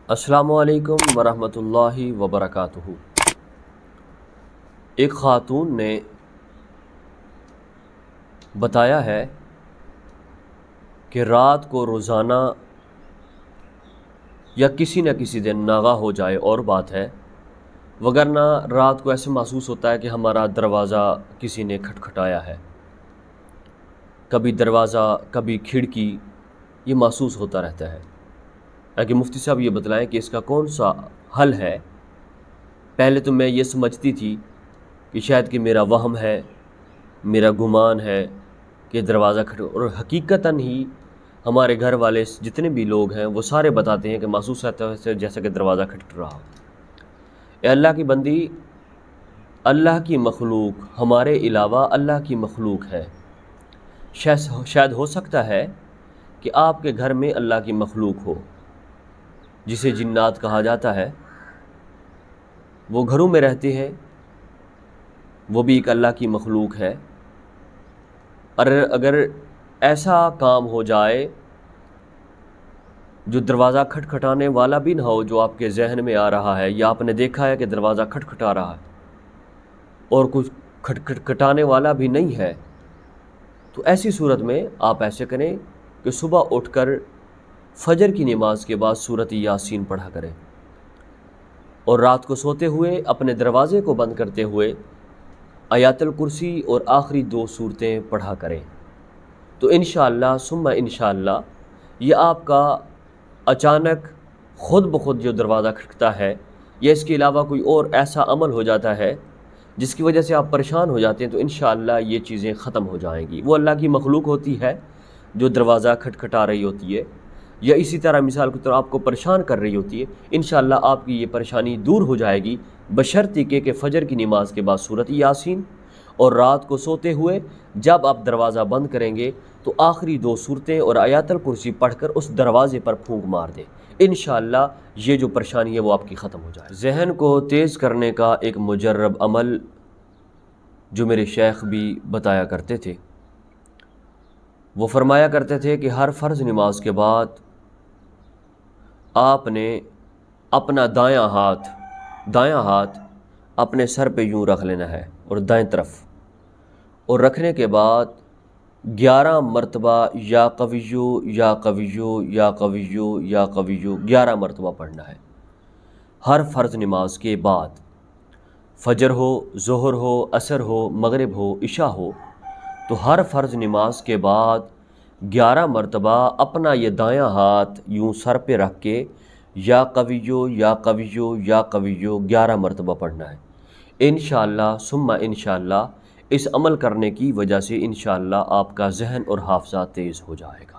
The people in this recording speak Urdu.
السلام علیکم ورحمۃ اللہ وبرکاتہ۔ ایک خاتون نے بتایا ہے کہ رات کو روزانہ یا کسی نہ کسی دن ناغہ ہو جائے اور بات ہے، وگرنہ رات کو ایسے محسوس ہوتا ہے کہ ہمارا دروازہ کسی نے کھٹکھٹایا ہے، کبھی دروازہ کبھی کھڑکی، یہ محسوس ہوتا رہتا ہے۔ کہ مفتی صاحب یہ بتلائیں کہ اس کا کون سا حل ہے۔ پہلے تو میں یہ سمجھتی تھی کہ شاید کہ میرا وہم ہے، میرا گمان ہے کہ دروازہ اور حقیقتاً ہی ہمارے گھر والے جتنے بھی لوگ ہیں وہ سارے بتاتے ہیں کہ محسوس ہوتا ہے جیسا کہ دروازہ کھٹکھ رہا ہو۔ اے اللہ کی بندی، اللہ کی مخلوق ہمارے علاوہ اللہ کی مخلوق ہے۔ شاید ہو سکتا ہے کہ آپ کے گھر میں اللہ کی مخلوق ہو، جسے جنات کہا جاتا ہے، وہ گھروں میں رہتے ہیں، وہ بھی ایک اللہ کی مخلوق ہے۔ اور اگر ایسا کام ہو جائے جو دروازہ کھٹکھٹانے والا بھی نہ ہو، جو آپ کے ذہن میں آ رہا ہے یا آپ نے دیکھا ہے کہ دروازہ کھٹکھٹا رہا ہے اور کچھ کھٹکھٹانے والا بھی نہیں ہے، تو ایسی صورت میں آپ ایسے کریں کہ صبح اٹھ کر فجر کی نماز کے بعد سورۃ یاسین پڑھا کریں، اور رات کو سوتے ہوئے اپنے دروازے کو بند کرتے ہوئے آیات الکرسی اور آخری 2 سورتیں پڑھا کریں۔ تو انشاءاللہ ثم انشاءاللہ یہ آپ کا اچانک خود بخود جو دروازہ کھٹکتا ہے یا اس کے علاوہ کوئی اور ایسا عمل ہو جاتا ہے جس کی وجہ سے آپ پریشان ہو جاتے ہیں، تو انشاءاللہ یہ چیزیں ختم ہو جائیں گی۔ وہ اللہ کی مخلوق ہوتی ہے جو دروازہ کھٹکھٹا رہی ہوتی ہے یا اسی طرح مثال کے طور آپ کو پریشان کر رہی ہوتی ہے، انشاءاللہ آپ کی یہ پریشانی دور ہو جائے گی، بشرطی کہ فجر کی نماز کے بعد سورۃ یاسین اور رات کو سوتے ہوئے جب آپ دروازہ بند کریں گے تو آخری 2 سورتیں اور آیات الکرسی پڑھ کر اس دروازے پر پھونک مار دیں۔ انشاءاللہ یہ جو پریشانی ہے وہ آپ کی ختم ہو جائے۔ ذہن کو تیز کرنے کا ایک مجرب عمل جو میرے شیخ بھی بتایا کرتے تھے، وہ فرمایا کرتے تھے کہ ہر فرض نماز کے بعد آپ نے اپنا دایاں ہاتھ اپنے سر پہ یوں رکھ لینا ہے اور دائیں طرف، اور رکھنے کے بعد 11 مرتبہ یا قویو یا قویو یا قویو یا قویو 11 مرتبہ پڑھنا ہے ہر فرض نماز کے بعد، فجر ہو، ظہر ہو، عصر ہو، مغرب ہو، عشاء ہو، تو ہر فرض نماز کے بعد 11 مرتبہ اپنا یہ دایاں ہاتھ یوں سر پہ رکھ کے یا قویو یا قویو یا قویو 11 مرتبہ پڑھنا ہے۔ انشاءاللہ ثم انشاءاللہ اس عمل کرنے کی وجہ سے انشاءاللہ آپ کا ذہن اور حافظہ تیز ہو جائے گا۔